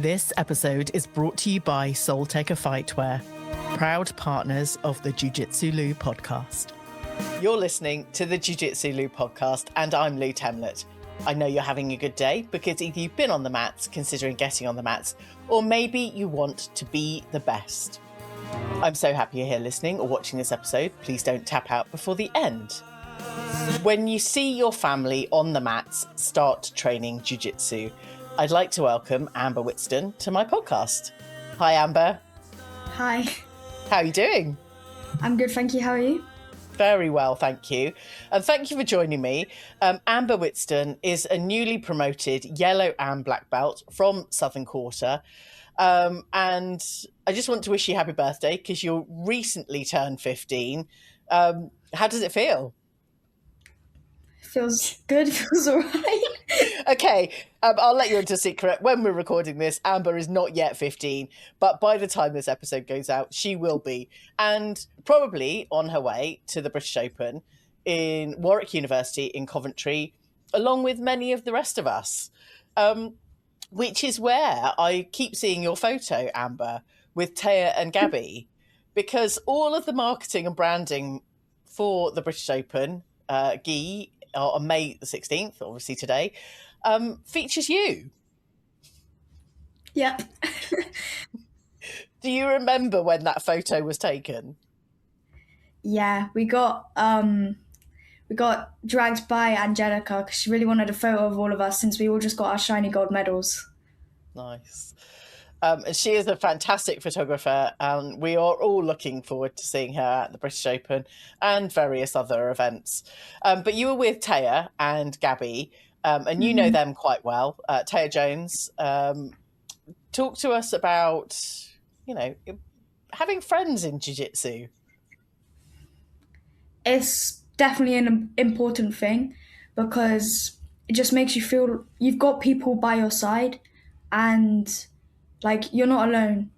This episode is brought to you by Soultaker Fightwear, proud partners of the Jiu Jitsu Lou podcast. You're listening to the Jiu Jitsu Lou podcast, and I'm Lou Temlett. I know you're having a good day because either you've been on the mats, considering getting on the mats, or maybe you want to be the best. I'm so happy you're here listening or watching this episode. Please don't tap out before the end. When you see your family on the mats start training Jiu Jitsu, I'd like to welcome Amber Whitston to my podcast. Hi, Amber. Hi. How are you doing? I'm good, thank you. How are you? Very well, thank you. And thank you for joining me. Amber Whitston is a newly promoted yellow and black belt from Southern Quarter. And I just want to wish you happy birthday because you recently turned 15. How does it feel? Feels good, feels all right. Okay, I'll let you into a secret. When we're recording this, Amber is not yet 15, but by the time this episode goes out, she will be. And probably on her way to the British Open in Warwick University in Coventry, along with many of the rest of us, which is where I keep seeing your photo, Amber, with Taya and Gabby, because all of the marketing and branding for the British Open, GI, on May the 16th, obviously today, features you. Yep. Do you remember when that photo was taken? Yeah, we got dragged by Angelica because she really wanted a photo of all of us since we all just got our shiny gold medals. Nice. And she is a fantastic photographer, and we are all looking forward to seeing her at the British Open and various other events. But you were with Taya and Gabby, and you know them quite well. Taya Jones, talk to us about, having friends in jiu-jitsu. It's definitely an important thing because it just makes you feel you've got people by your side and like you're not alone.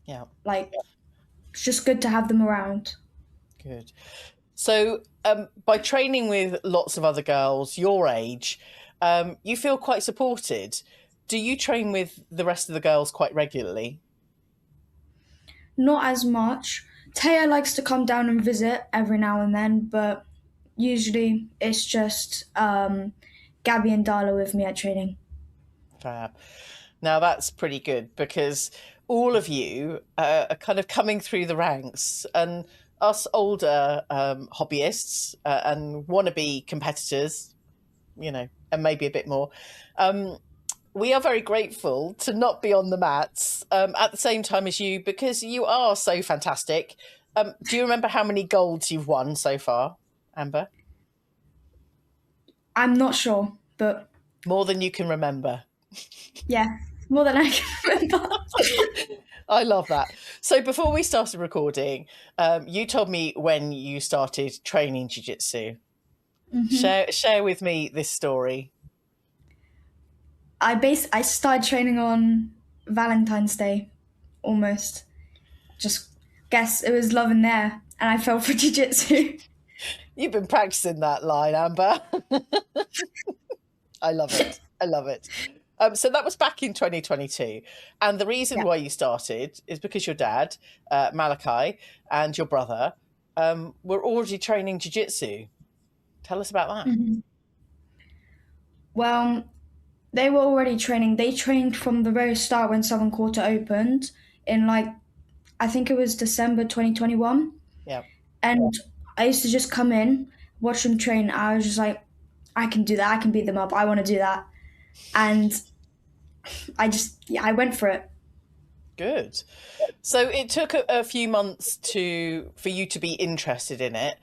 Yeah. It's just good to have them around. Good. So by training with lots of other girls your age, you feel quite supported. Do you train with the rest of the girls quite regularly? Not as much. Taya likes to come down and visit every now and then, but usually it's just Gabby and Darla with me at training. Fab. Now that's pretty good because all of you are kind of coming through the ranks, and us older hobbyists and wannabe competitors, and maybe a bit more, we are very grateful to not be on the mats at the same time as you because you are so fantastic. Do you remember how many golds you've won so far, Amber? I'm not sure, but... More than you can remember. Yeah, more than I can remember. I love that. So before we started recording, you told me when you started training jiu-jitsu. Mm-hmm. Share with me this story. I started training on Valentine's Day, almost. Just guess it was love in there, and I fell for jiu-jitsu. You've been practicing that line, Amber. I love it. I love it. So that was back in 2022. And the reason why you started is because your dad, Malachi, and your brother were already training jiu-jitsu. Tell us about that. Mm-hmm. Well, they were already training. They trained from the very start when Southern Quarter opened in I think it was December 2021. Yeah. And I used to just come in, watch them train. I was just like, I can do that. I can beat them up. I want to do that. And I went for it. Good. So it took a few months for you to be interested in it.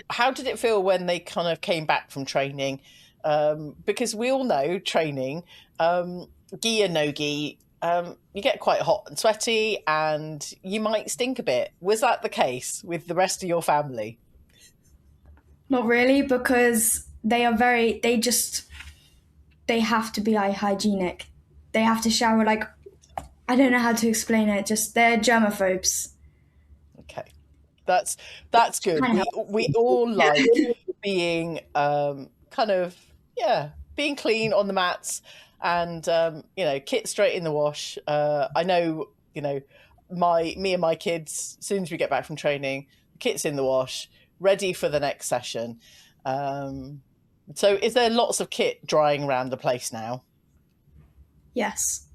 How did it feel when they kind of came back from training? Because we all know training, gi and no gi, you get quite hot and sweaty and you might stink a bit. Was that the case with the rest of your family? Not really, because they have to be hygienic. They have to shower I don't know how to explain it. Just they're germaphobes. Okay, that's good. We all like being being clean on the mats and kit straight in the wash. I know, me and my kids, as soon as we get back from training, kit's in the wash, ready for the next session. So is there lots of kit drying around the place now? Yes.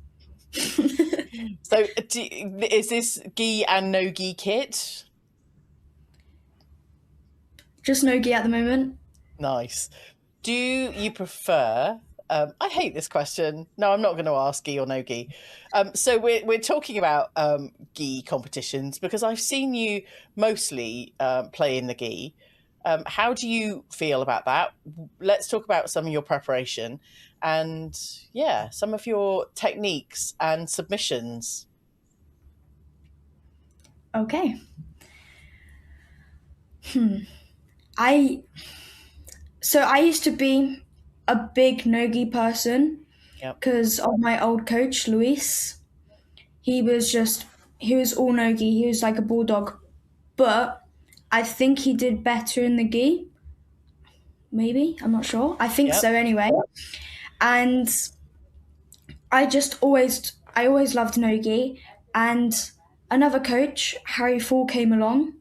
So is this gi and no gi kit? Just no gi at the moment. Nice. Do you prefer? I hate this question. No, I'm not going to ask gi or no gi. So we're talking about gi competitions because I've seen you mostly play in the gi. How do you feel about that? Let's talk about some of your preparation and some of your techniques and submissions. Okay. I used to be a big no-gi person Yep. because of my old coach, Luis. He was all no-gi. He was like a bulldog. But I think he did better in the gi. Maybe. I'm not sure. I think Yep. so anyway. And I always loved no-gi. And another coach, Harry Fall, came along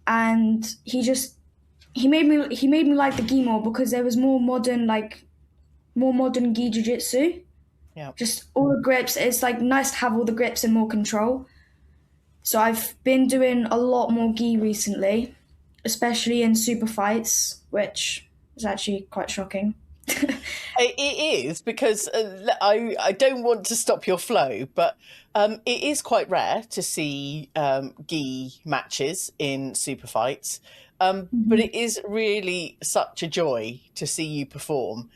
and he made me like the gi more because there was more modern gi jiu-jitsu. Yep. Just all the grips. It's like nice to have all the grips and more control. So I've been doing a lot more gi recently, especially in super fights, which is actually quite shocking. It is because I don't want to stop your flow, but it is quite rare to see gi matches in super fights. But it is really such a joy to see you perform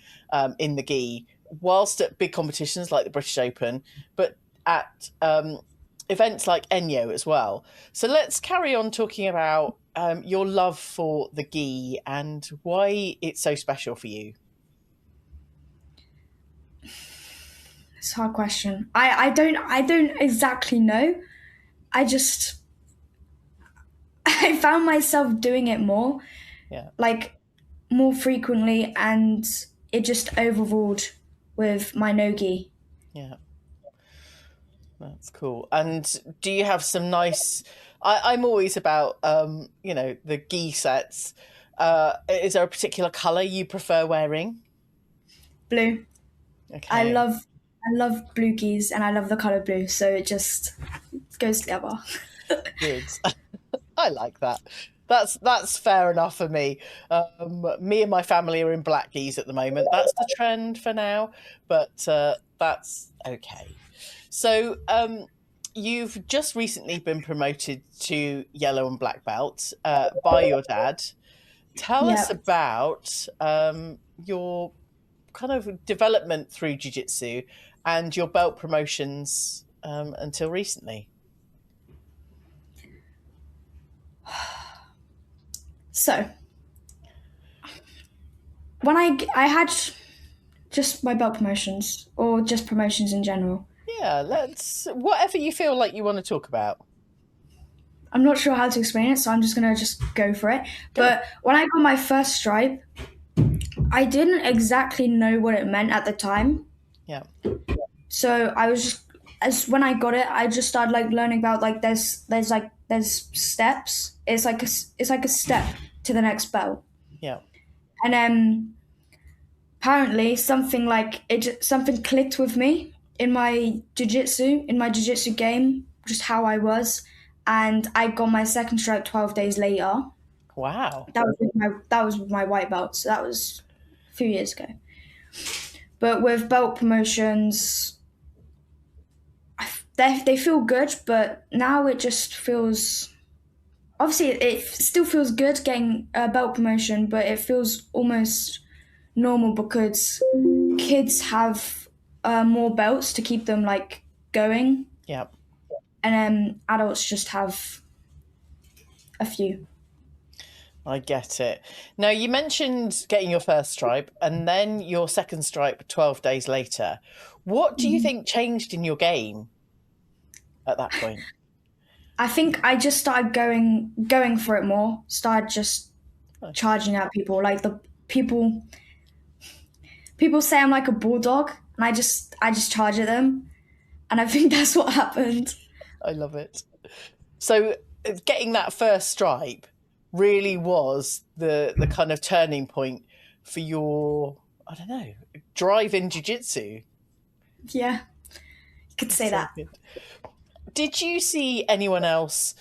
in the gi, whilst at big competitions like the British Open, but at events like ENYO as well. So let's carry on talking about your love for the gi and why it's so special for you. It's a hard question. I don't exactly know. I just I found myself doing it more, Yeah. like more frequently, and it just overruled with my no-gi. Yeah. That's cool. And do you have some nice? I'm always about the gi sets. Is there a particular color you prefer wearing? Blue. I Okay, love I love blue gis and I love the color blue, so it just goes together. good. I like that. That's fair enough for me. Me and my family are in black gis at the moment. That's the trend for now, but that's okay. So you've just recently been promoted to yellow and black belt by your dad. Tell us Yeah. about your kind of development through jiu-jitsu and your belt promotions until recently. So when I had just my belt promotions or just promotions in general. Yeah, let's whatever you feel like you want to talk about. I'm not sure how to explain it, so I'm just gonna just go for it. Go. But when I got my first stripe, I didn't exactly know what it meant at the time. Yeah, So I was just as when I got it, I just started like learning about like there's steps. It's like a step to the next belt, yeah, and apparently something clicked with me in my jujitsu game, just how I was, and I got my second stripe 12 days later. wow. That was with my white belt, so that was a few years ago. But with belt promotions, they feel good, but now it just feels. Obviously, it still feels good getting a belt promotion, but it feels almost normal because kids have more belts to keep them like going, Yeah, and adults just have a few. I get it. Now, you mentioned getting your first stripe and then your second stripe 12 days later. What do you think changed in your game at that point? I think I just started going for it more. Started just Nice. charging at people. Like the people say I'm like a bulldog, and and I just charge at them, and I think that's what happened. I love it. So getting that first stripe really was the kind of turning point for your, I don't know, drive in jiu-jitsu. Yeah, you could say So that. good. Did you see anyone else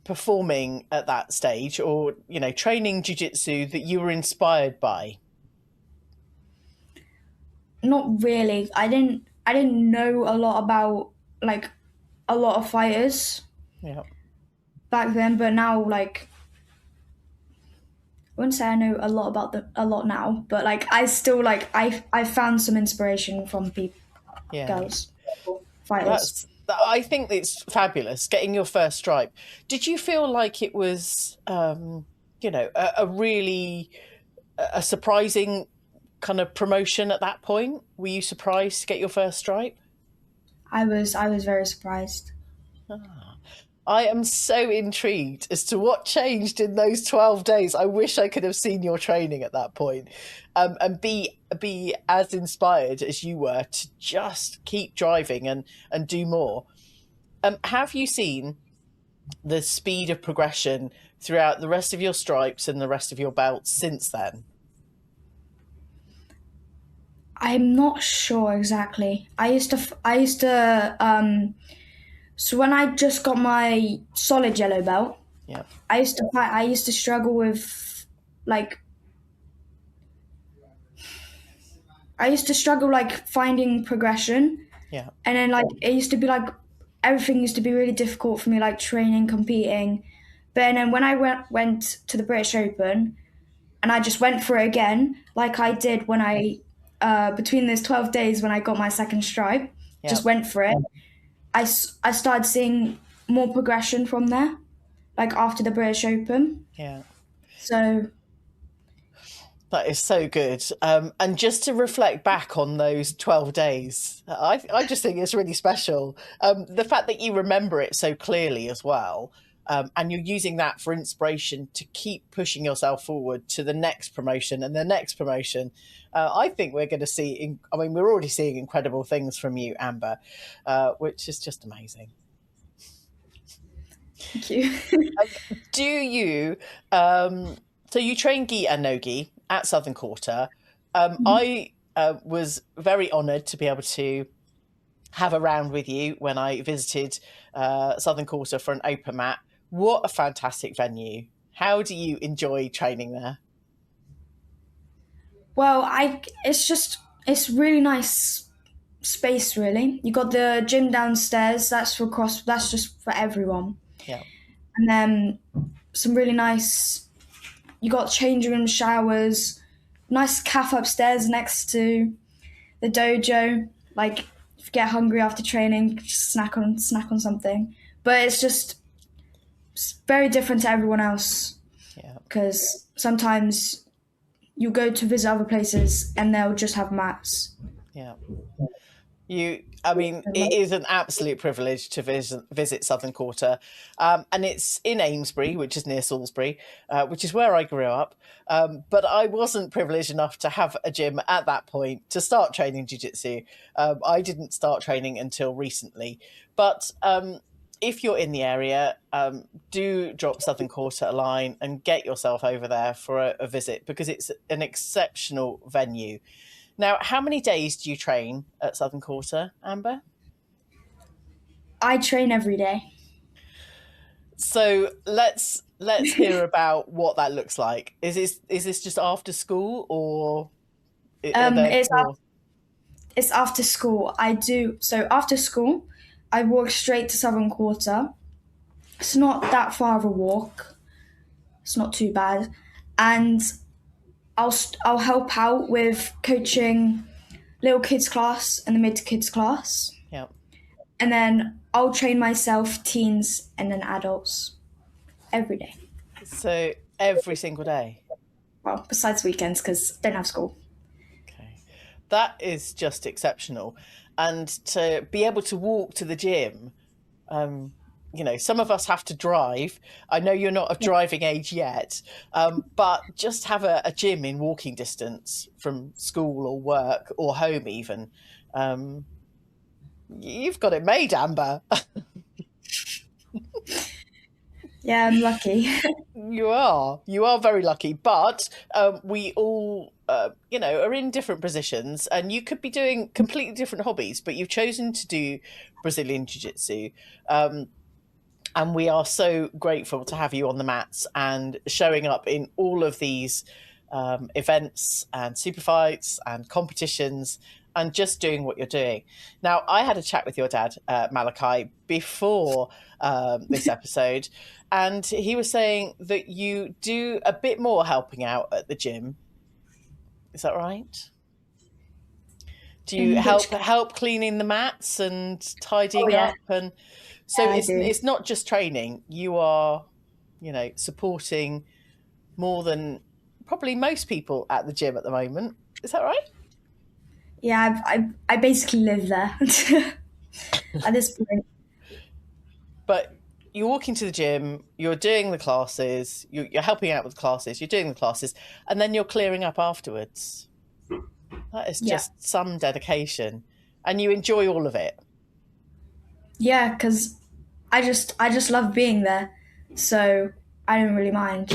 performing at that stage, or training jiu-jitsu that you were inspired by? Not really. I didn't know a lot about like a lot of fighters Yeah. back then, but now like I wouldn't say I know a lot about a lot now, but like I still like I found some inspiration from people, Yeah. girls, fighters. I think it's fabulous getting your first stripe. Did you feel like it was, a really a surprising kind of promotion at that point? Were you surprised to get your first stripe? I was very surprised. Ah. I am so intrigued as to what changed in those 12 days. I wish I could have seen your training at that point, and be as inspired as you were to just keep driving and do more. Have you seen the speed of progression throughout the rest of your stripes and the rest of your belts since then? I'm not sure exactly. I used to so when I just got my solid yellow belt, Yeah, I used to struggle with like I used to struggle like finding progression, yeah, and then like it used to be like everything used to be really difficult for me, like training, competing. But then when I went to the British Open and I just went for it again, like I did when I between those 12 days when I got my second stripe, yeah, just went for it. I started seeing more progression from there, like after the British Open. yeah. So That is so good. And just to reflect back on those 12 days, I just think it's really special. The fact that you remember it so clearly as well, and you're using that for inspiration to keep pushing yourself forward to the next promotion and the next promotion. I think we're going to see, I mean, we're already seeing incredible things from you, Amber, which is just amazing. thank you. Do you, um, so you train gi and no gi at Southern Quarter. I was very honoured to be able to have a round with you when I visited Southern Quarter for an open mat. What a fantastic venue. How do you enjoy training there? Well, I it's just it's really nice space really. You got the gym downstairs, that's just for everyone. Yeah, And then some really nice you got change room showers, nice cafe upstairs next to the dojo. Like if you get hungry after training, just snack on something. But it's very different to everyone else yeah, because sometimes you go to visit other places and they'll just have mats. yeah. I mean, it is an absolute privilege to visit Southern Quarter, and it's in Amesbury, which is near Salisbury, which is where I grew up. But I wasn't privileged enough to have a gym at that point to start training jiu-jitsu. I didn't start training until recently. But if you're in the area, do drop Southern Quarter a line and get yourself over there for a visit because it's an exceptional venue. Now, how many days do you train at Southern Quarter, Amber? I train every day. So let's hear about what that looks like. Is this just after school, or are Um, there it's more? it's after school. I do so after school. I walk straight to Southern Quarter. It's not that far of a walk. It's not too bad, and I'll help out with coaching little kids class and the mid kids class, Yeah. and then I'll train myself teens and then adults every day. So every single day. Well, besides weekends because don't have school. Okay. That is just exceptional. And to be able to walk to the gym, um, some of us have to drive. I know you're not of driving age yet, but just have a gym in walking distance from school or work or home even. You've got it made, Amber. Yeah, I'm lucky. You are very lucky, but we all, are in different positions, and you could be doing completely different hobbies, but you've chosen to do Brazilian Jiu Jitsu. And we are so grateful to have you on the mats and showing up in all of these events and super fights and competitions and just doing what you're doing. Now, I had a chat with your dad, Malachi, before this episode, and he was saying that you do a bit more helping out at the gym. Is that right? Do you In which? help cleaning the mats and Oh tidying yeah, up? And so yeah, I do. it's not just training. You are, supporting more than probably most people at the gym at the moment. Is that right? Yeah, I basically live there at this point. But you're walking to the gym, you're doing the classes, you're helping out with classes, you're doing the classes, and then you're clearing up afterwards. That is Yeah, just some dedication, and you enjoy all of it. yeah, because I just love being there, so I don't really mind.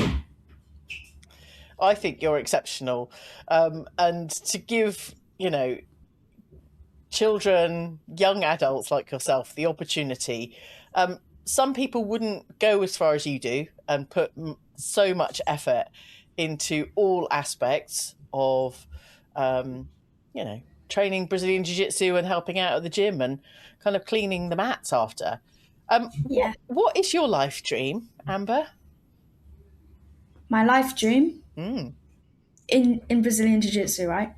I think you're exceptional, and to give children, young adults like yourself, the opportunity. Some people wouldn't go as far as you do and put so much effort into all aspects of, um, training Brazilian Jiu Jitsu and helping out at the gym and kind of cleaning the mats after. Yeah, What is your life dream, Amber? my life dream Mm. in Brazilian Jiu Jitsu, right?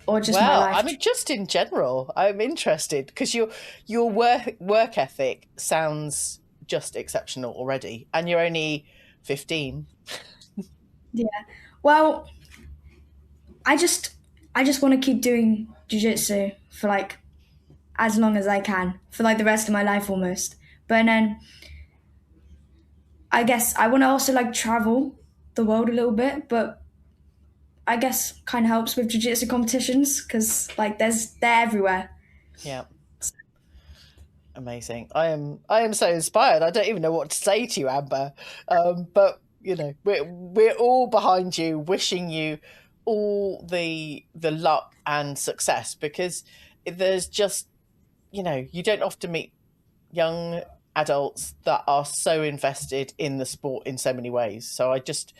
Or just my Well, I life mean, dream. just in general, I'm interested because your work ethic sounds just exceptional already, and you're only 15. Yeah. Well, I just I just want to keep doing Jiu Jitsu for like as long as I can for like the rest of my life almost. But then I guess I want to also like travel the world a little bit, but I guess kind of helps with jiu-jitsu competitions because like they're everywhere. Yeah, amazing. I am so inspired. I don't even know what to say to you, Amber. But we're all behind you, wishing you all the luck and success because there's just you don't often meet young adults that are so invested in the sport in so many ways. So I just,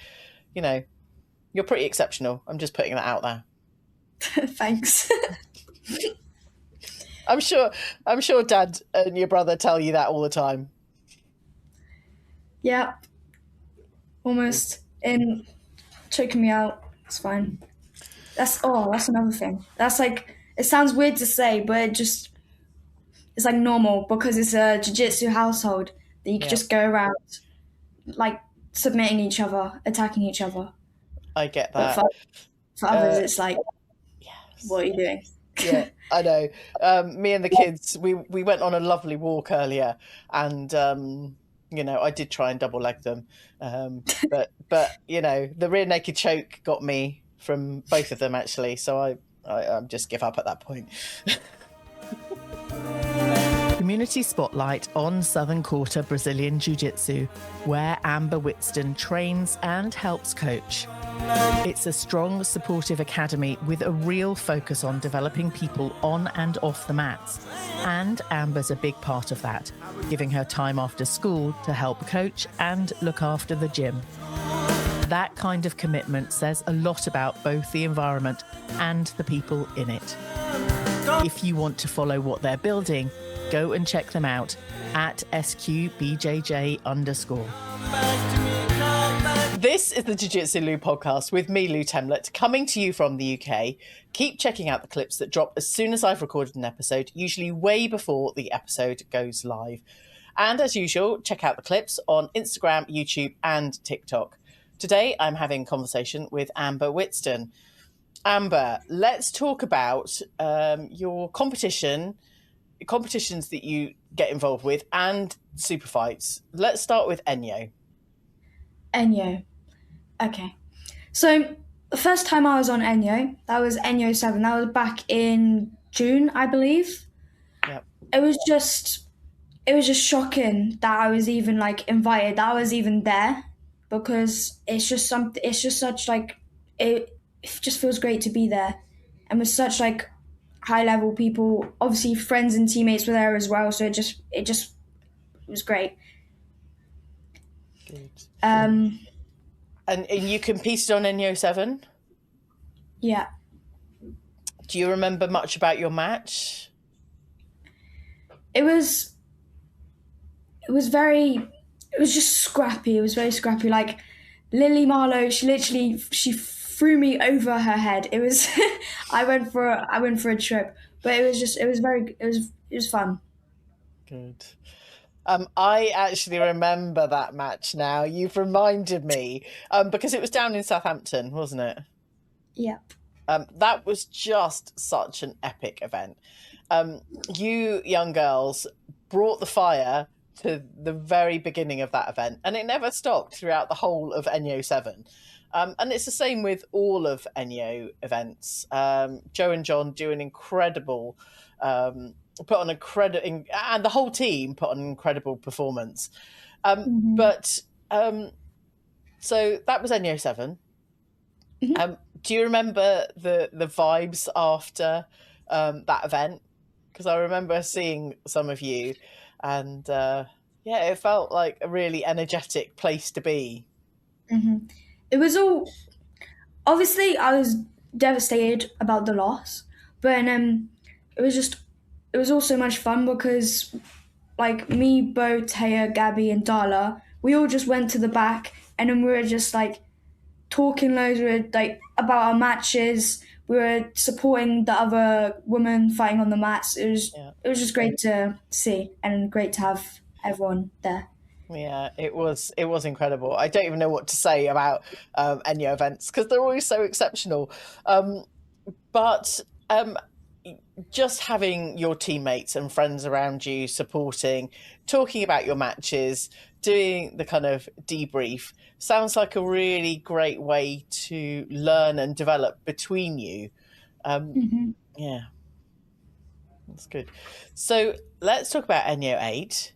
you're pretty exceptional. I'm just putting that out there. Thanks. I'm sure I'm sure Dad and your brother tell you that all the time. Yeah, almost in choking me out. It's fine. That's another thing. That's like it sounds weird to say, but it's like normal because it's a jiu-jitsu household that you could Yeah, just go around like submitting each other, attacking each other. I get But that. for others, Uh, it's like, yes. what are you doing? Yeah, I know. Me and the kids, we went on a lovely walk earlier, and I did try and double leg them, but the rear naked choke got me from both of them actually. So I just give up at that point. Community spotlight on Southern Quarter Brazilian Jiu Jitsu, where Amber Whitston trains and helps coach. It's a strong, supportive academy with a real focus on developing people on and off the mats. And Amber's a big part of that, giving her time after school to help coach and look after the gym. That kind of commitment says a lot about both the environment and the people in it. If you want to follow what they're building, go and check them out at SQBJJ_. This is the Jiu Jitsu Lou podcast with me, Lou Temlett, coming to you from the UK. Keep checking out the clips that drop as soon as I've recorded an episode, usually way before the episode goes live. And as usual, check out the clips on Instagram, YouTube, and TikTok. Today, I'm having a conversation with Amber Whitston. Amber, let's talk about your competition competitions that you get involved with and super fights. Let's start with ENYO. ENYO. Okay. So the first time I was on ENYO, that was ENYO 7. That was back in June, I believe. Yeah. It was just shocking that I was even like invited, that I was even there, because it's just such like it just feels great to be there, and with such like high level people. Obviously friends and teammates were there as well, so it was great. Good. Um And you competed on ENYO 7. yeah. Do you remember much about your match? It was it was just scrappy. It was very scrappy. Like Lily Marlowe, she threw me over her head. It was I went for a trip, but it was fun. Good. I actually remember that match now. You've reminded me, because it was down in Southampton, wasn't it? Yeah. That was just such an epic event. You young girls brought the fire to the very beginning of that event, and it never stopped throughout the whole of ENYO 7. And it's the same with all of ENYO events. Joe and John do an incredible, put on a credit, and the whole team put on an incredible performance. Hmm. But so that was ENYO 7. Hmm. Do you remember the vibes after that event? Because I remember seeing some of you, and yeah, it felt like a really energetic place to be. Hmm. It was all obviously I was devastated about the loss, but it was just it was also much fun because like me, Bo, Taya, Gabby, and Darla, we all just went to the back and then we were just like talking loads. We were like about our matches. We were supporting the other women fighting on the mats. Yeah, It was just great to see and great to have everyone there. yeah, it was incredible. I don't even know what to say about ENYO events because they're always so exceptional. Um, but just having your teammates and friends around you supporting, talking about your matches, doing the kind of debrief sounds like a really great way to learn and develop between you. Um, Hmm. yeah, that's good. So let's talk about ENYO 8,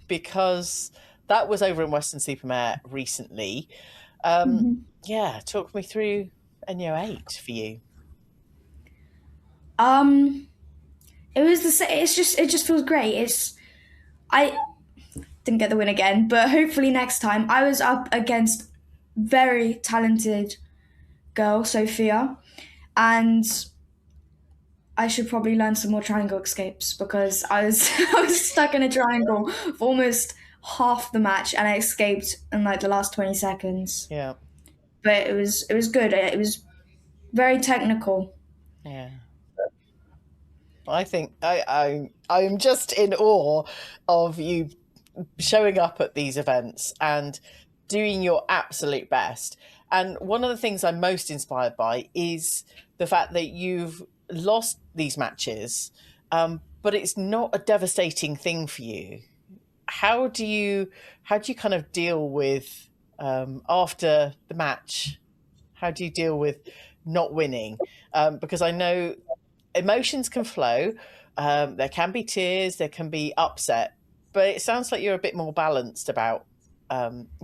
because that was over in Western Supermare recently. Um, Hmm. yeah, talk me through ENYO 8 for you. Um, it was the same. It just feels great. I didn't get the win again, but hopefully next time. I was up against very talented girl, Sophia, and I should probably learn some more triangle escapes because I was I was stuck in a triangle for almost half the match and I escaped in like the last 20 seconds. Yeah, But it was good. It was very technical. yeah. I think I'm just in awe of you showing up at these events and doing your absolute best. And one of the things I'm most inspired by is the fact that you've lost these matches, but it's not a devastating thing for you. How do you how do you kind of deal with, after the match? How do you deal with not winning? Because I know emotions can flow. There can be tears, there can be upset, but it sounds like you're a bit more balanced about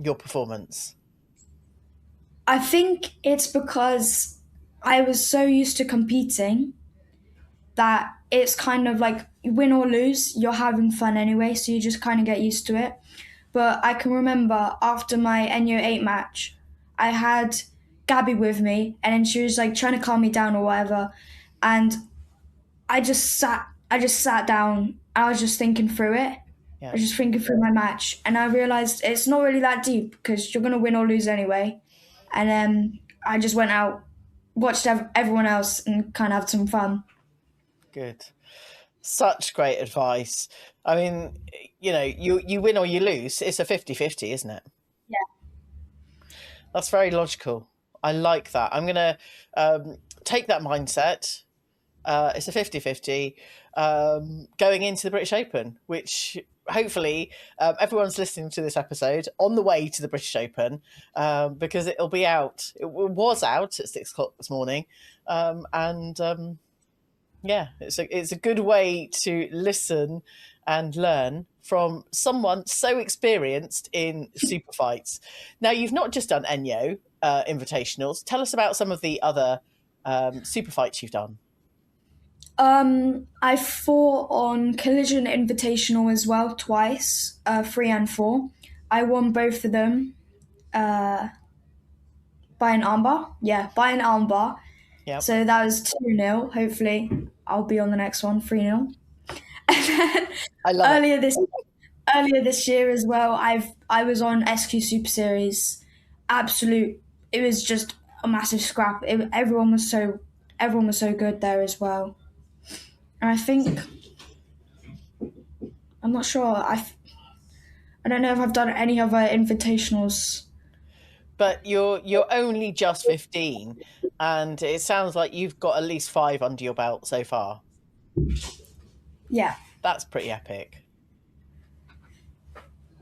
your performance. I think it's because I was so used to competing that it's kind of like you win or lose, you're having fun anyway, so you just kind of get used to it. But I can remember after my ENYO 8 match, I had Gabby with me, and then she was like trying to calm me down or whatever. And I just sat down. I was just thinking through it. I Yeah, was just thinking through my match, and I realized it's not really that deep because you're gonna win or lose anyway. And then I just went out, watched everyone else, and kind of had some fun. good. Such great advice. I mean, you win or you lose. It's a 50-50, isn't it? Yeah. That's very logical. I like that. I'm going to take that mindset, It's a 50-50 going into the British Open, which hopefully everyone's listening to this episode on the way to the British Open, because it'll be out. It was out at 6 o'clock this morning. Yeah, it's a good way to listen and learn from someone so experienced in super fights. Now, you've not just done ENYO invitationals. Tell us about some of the other super fights you've done. I fought on Collision Invitational as well twice, 3 and 4. I won both of them by an armbar. Yeah, by an armbar. Yeah, So that was 2-0. Hopefully, I'll be on the next one, 3-0. And then I love earlier this year as well, I was on SQ Super Series. It was just a massive scrap. Everyone was so good there as well. And I think I'm not sure. I don't know if I've done any other invitationals. But you're only just 15, and it sounds like you've got at least 5 under your belt so far. Yeah. That's pretty epic.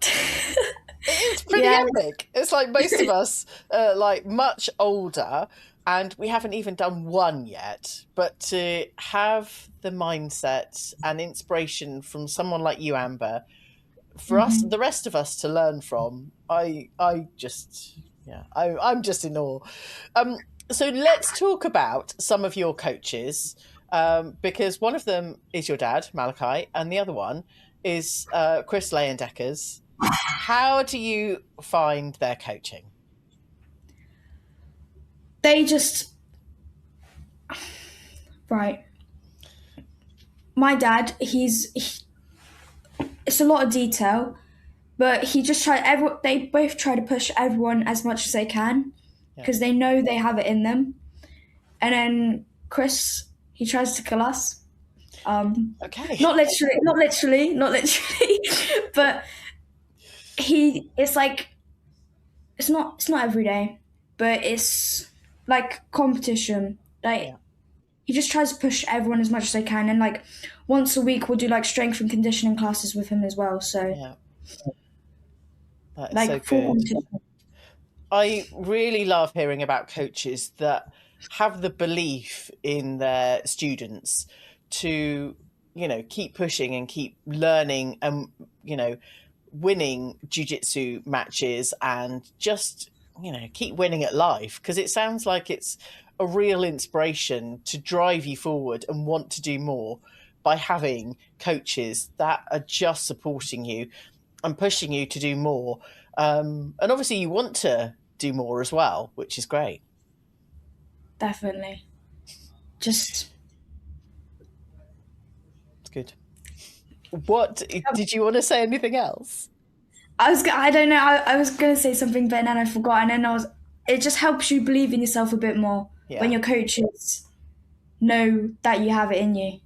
It's pretty epic. It's like most of us are like much older and we haven't even done one yet. But to have the mindset and inspiration from someone like you, Amber, for us, the rest of us to learn from, I'm just in awe. So let's talk about some of your coaches, because one of them is your dad, Malachi, and the other one is Chris Leyendeckers. How do you find their coaching? They just right. My dad, it's a lot of detail, but he just they both try to push everyone as much as they can because they know they have it in them. And then Chris, he tries to kill us. Okay. Not literally, but it's like it's not every day, but it's like competition. Like he just tries to push everyone as much as they can, and like once a week we'll do like strength and conditioning classes with him as well. So that's like so good. I really love hearing about coaches that have the belief in their students to, keep pushing and keep learning and, winning jiu-jitsu matches and just, keep winning at life, because it sounds like it's a real inspiration to drive you forward and want to do more by having coaches that are just supporting you and pushing you to do more. And obviously you want to do more as well, which is great. Definitely. Just It's good. What did you want to say? Anything else? I don't know. I was going to say something, but then I forgot. And then it just helps you believe in yourself a bit more when your coaches know that you have it in you.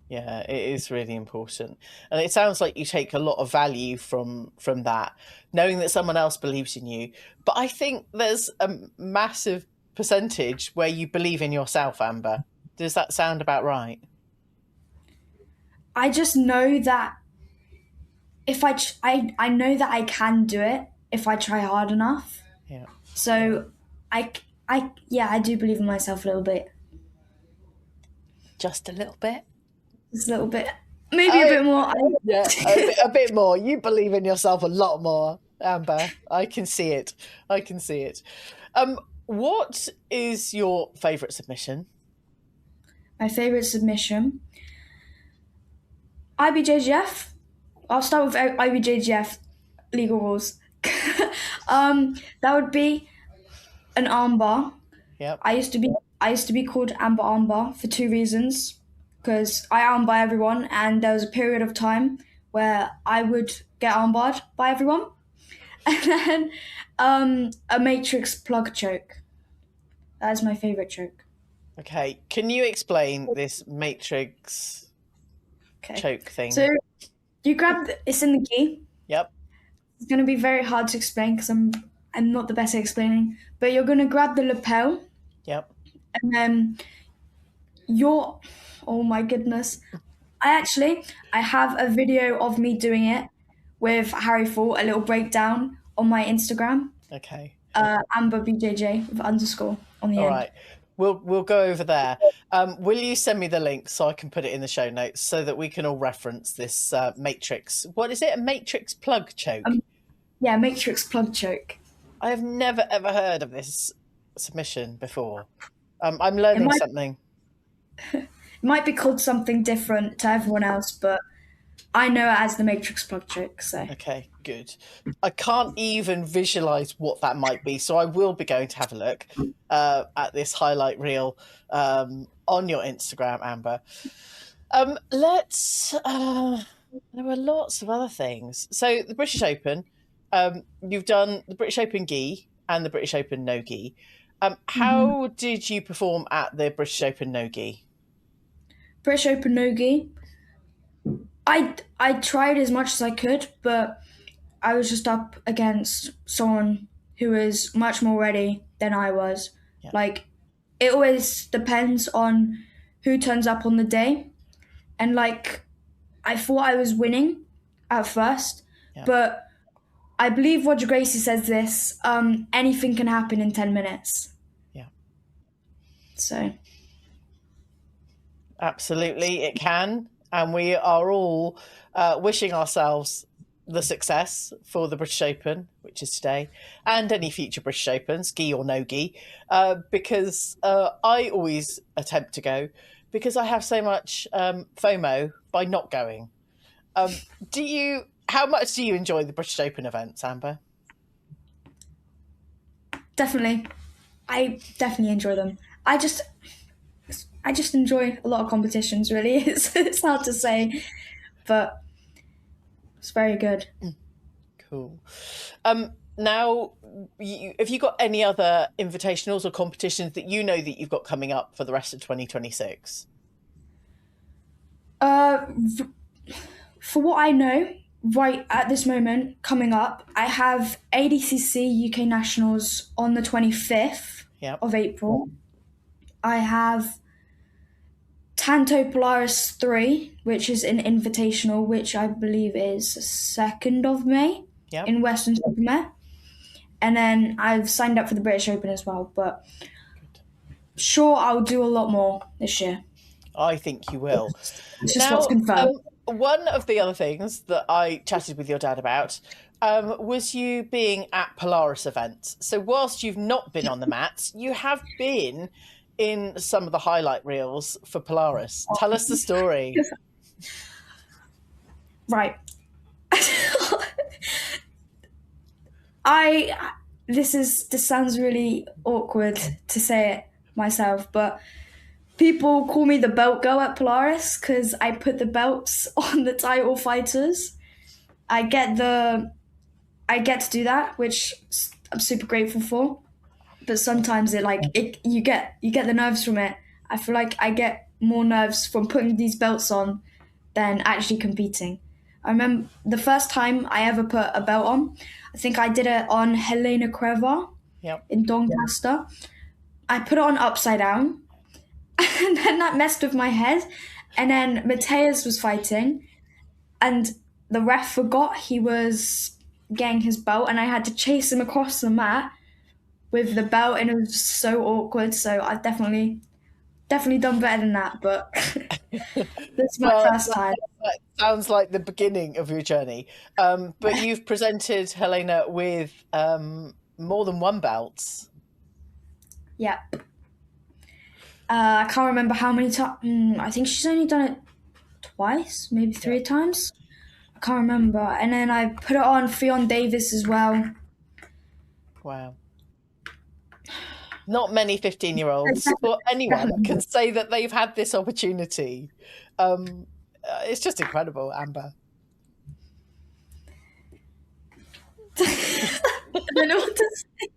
Yeah, it is really important. And it sounds like you take a lot of value from that, knowing that someone else believes in you. But I think there's a massive percentage where you believe in yourself, Amber. Does that sound about right? I just know that if I know that I can do it if I try hard enough. Yeah. So I do believe in myself a little bit. Just a little bit? Just a little bit. Maybe a bit more. Yeah, a bit more. You believe in yourself a lot more, Amber. I can see it. What is your favourite submission? My favourite submission? IBJJF. I'll start with IBJJF legal rules. That would be an armbar. Yep. I used to be called Amber Armbar for 2 reasons. Because I armbar everyone, and there was a period of time where I would get armbarred by everyone. And then a matrix plug choke. That is my favourite choke. Okay, can you explain this matrix choke thing? So you it's in the gi. Yep. It's going to be very hard to explain because I'm not the best at explaining. But you're going to grab the lapel. Yep. And then Oh my goodness. I have a video of me doing it with Harry Ford, a little breakdown on my Instagram. Okay. Amber BJJ with underscore on the All end. right. We'll go over there. Will you send me the link so I can put it in the show notes so that we can all reference this matrix? What is it? A matrix plug choke? Yeah, Matrix plug choke. I have never ever heard of this submission before. I'm It learning might something. it might be called something different to everyone else, but I know it as the Matrix plug choke. So Okay, good. I can't even visualize what that might be, so I will be going to have a look at this highlight reel on your Instagram, Amber. Let's. There were lots of other things. So the British Open, you've done the British Open gi and the British Open no gi. How did you perform at the British Open no gi? British Open Nogi. I tried as much as I could, but I was just up against someone who was much more ready than I was. Yeah, Like it always depends on who turns up on the day, and like I thought I was winning at first, yeah, but I believe Roger Gracie says this: anything can happen in 10 minutes. yeah. So Absolutely, it can. And we are all wishing ourselves the success for the British Open, which is today, and any future British Opens, gi or no gi, because I always attempt to go because I have so much FOMO by not going. How much do you enjoy the British Open events, Amber? definitely, I definitely enjoy them. I just enjoy a lot of competitions. Really, it's hard to say, but it's very good. Cool. Now, have you got any other invitationals or competitions that you know that you've got coming up for the rest of 2026? Uh, for what I know, right at this moment, coming up, I have ADCC UK Nationals on the 25th Yep, of April. I have Tanto Polaris 3, which is an invitational, which I believe is 2nd of May yep. in Western Supermare. And then I've signed up for the British Open as well, but Good. sure, I'll do a lot more this year. I think you will. It's just what's Now, confirmed. one of the other things that I chatted with your dad about was you being at Polaris events. So, whilst you've not been on the mats, you have been in some of the highlight reels for Polaris. Tell us the story. Right. I this sounds really awkward to say it myself, but people call me the belt girl at Polaris because I put the belts on the title fighters. I get the I get to do that, which I'm super grateful for. But sometimes you get the nerves from it. I feel like I get more nerves from putting these belts on than actually competing. I remember the first time I ever put a belt on. I think I did it on Helena Creva Yep. in Doncaster. I put it on upside down, and then that messed with my head. And then Mateus was fighting, and the ref forgot he was getting his belt, and I had to chase him across the mat with the belt, and it was so awkward. So I've definitely done better than that, but this is my Well, first time. that sounds like the beginning of your journey. But you've presented Helena with more than one belt. Yeah. I can't remember how many times. I think she's only done it twice, maybe Yeah. 3 times. I can't remember. And then I put it on Fionn Davis as well. Wow. Not many 15-year-olds or anyone Definitely. can say that they've had this opportunity. It's just incredible, Amber. I don't know what to say.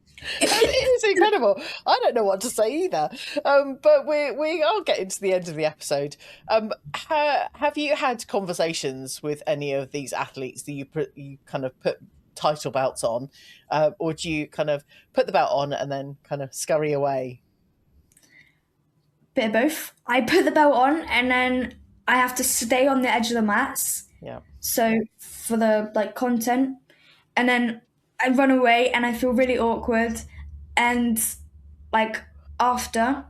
It is incredible. I don't know what to say either. But we are getting to the end of the episode. Have you had conversations with any of these athletes that you kind of put title belts on, or do you kind of put the belt on and then kind of scurry away? bit of both. I put the belt on and then I have to stay on the edge of the mats. Yeah. So for the like content, and then I run away and I feel really awkward. And like after,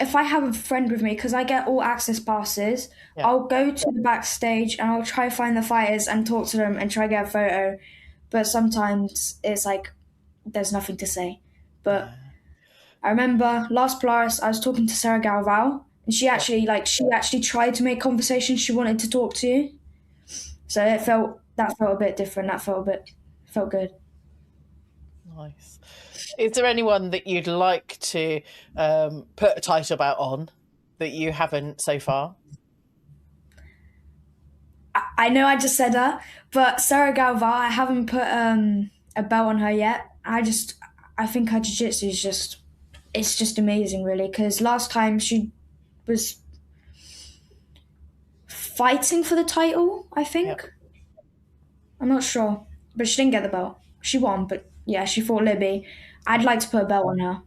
if I have a friend with me, because I get all access passes, Yeah. I'll go to the backstage and I'll try find the fighters and talk to them and try get a photo. But sometimes it's like there's nothing to say. But Yeah. I remember last Polaris, I was talking to Sarah Galval, and she Yeah. actually tried to make conversation. She wanted to talk to you, so that felt a bit different. That felt good. Nice. Is there anyone that you'd like to put a title bout on that you haven't so far? I know I just said her, but Sarah Galval, I haven't put a belt on her yet. I think her jiu-jitsu is just amazing, really. Because last time she was fighting for the title, I Yeah. think. I'm not sure, but she didn't get the belt. She won, but yeah, she fought Libby. I'd Yeah. like to put a belt on her.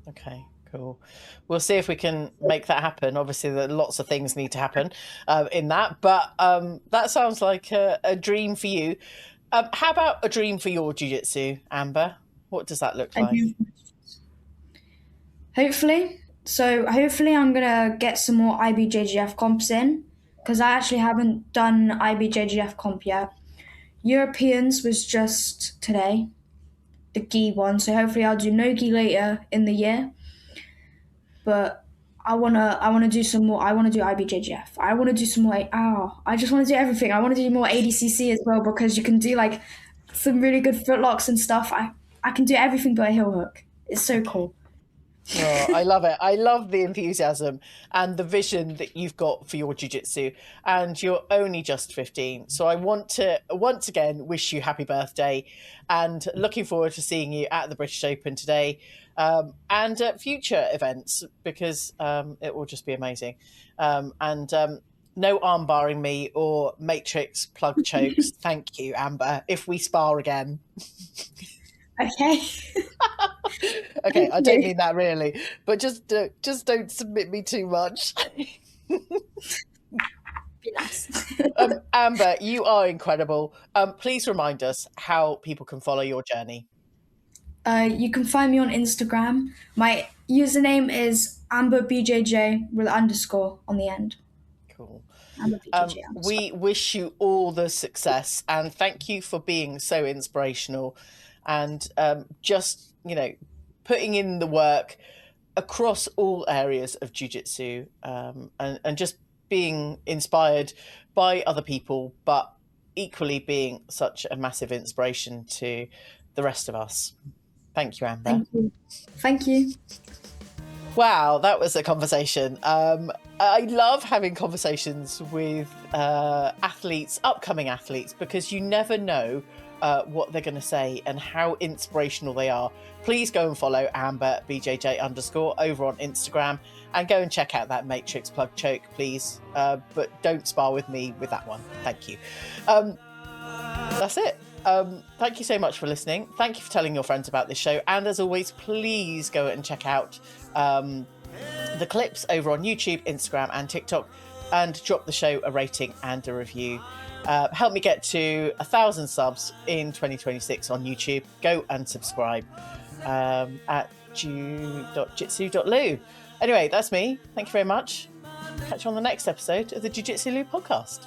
Okay, cool. We'll see if we can make that happen. Obviously, lots of things need to happen in that, but that sounds like a dream for you. How about a dream for your jiu-jitsu, Amber? What does that look I like? do. Hopefully I'm gonna get some more IBJJF comps in because I actually haven't done IBJJF comp yet. Europeans was just today, the gi one. So hopefully I'll do no gi later in the year. But I wanna do some more. I wanna do IBJJF. I wanna do some more. I just wanna do everything. I wanna do more ADCC as well because you can do like some really good footlocks and stuff. I can do everything but a heel hook. It's so cool. Oh, I love it. I love the enthusiasm and the vision that you've got for your jiu-jitsu. And you're only just 15. So I want to once again wish you happy birthday and looking forward to seeing you at the British Open today and at future events because it will just be amazing. No arm barring me or matrix plug chokes. Thank you, Amber, if we spar again. Okay. Okay, Thank I don't you. mean that really, but just don't submit me too much. Be nice. Amber, you are incredible. Please remind us how people can follow your journey. You can find me on Instagram. My username is AmberBJJ with underscore on the end. Cool. AmberBJJ underscore. We wish you all the success and thank you for being so inspirational and just, putting in the work across all areas of jiu-jitsu and just being inspired by other people, but equally being such a massive inspiration to the rest of us. Thank you, Amber. Thank you. Thank you. Wow, that was a conversation. I love having conversations with athletes, upcoming athletes, because you never know what they're going to say and how inspirational they are. Please go and follow Amber BJJ _ over on Instagram and go and check out that Matrix plug choke, please. But don't spar with me with that one. Thank you. That's it. Thank you so much for listening. Thank you for telling your friends about this show. And as always, please go and check out the clips over on YouTube, Instagram, and TikTok, and drop the show a rating and a review. Help me get to 1,000 subs in 2026 on YouTube. Go and subscribe at jiu.jitsu.lu. Anyway, that's me. Thank you very much. Catch you on the next episode of the Jiu Jitsu Lu podcast.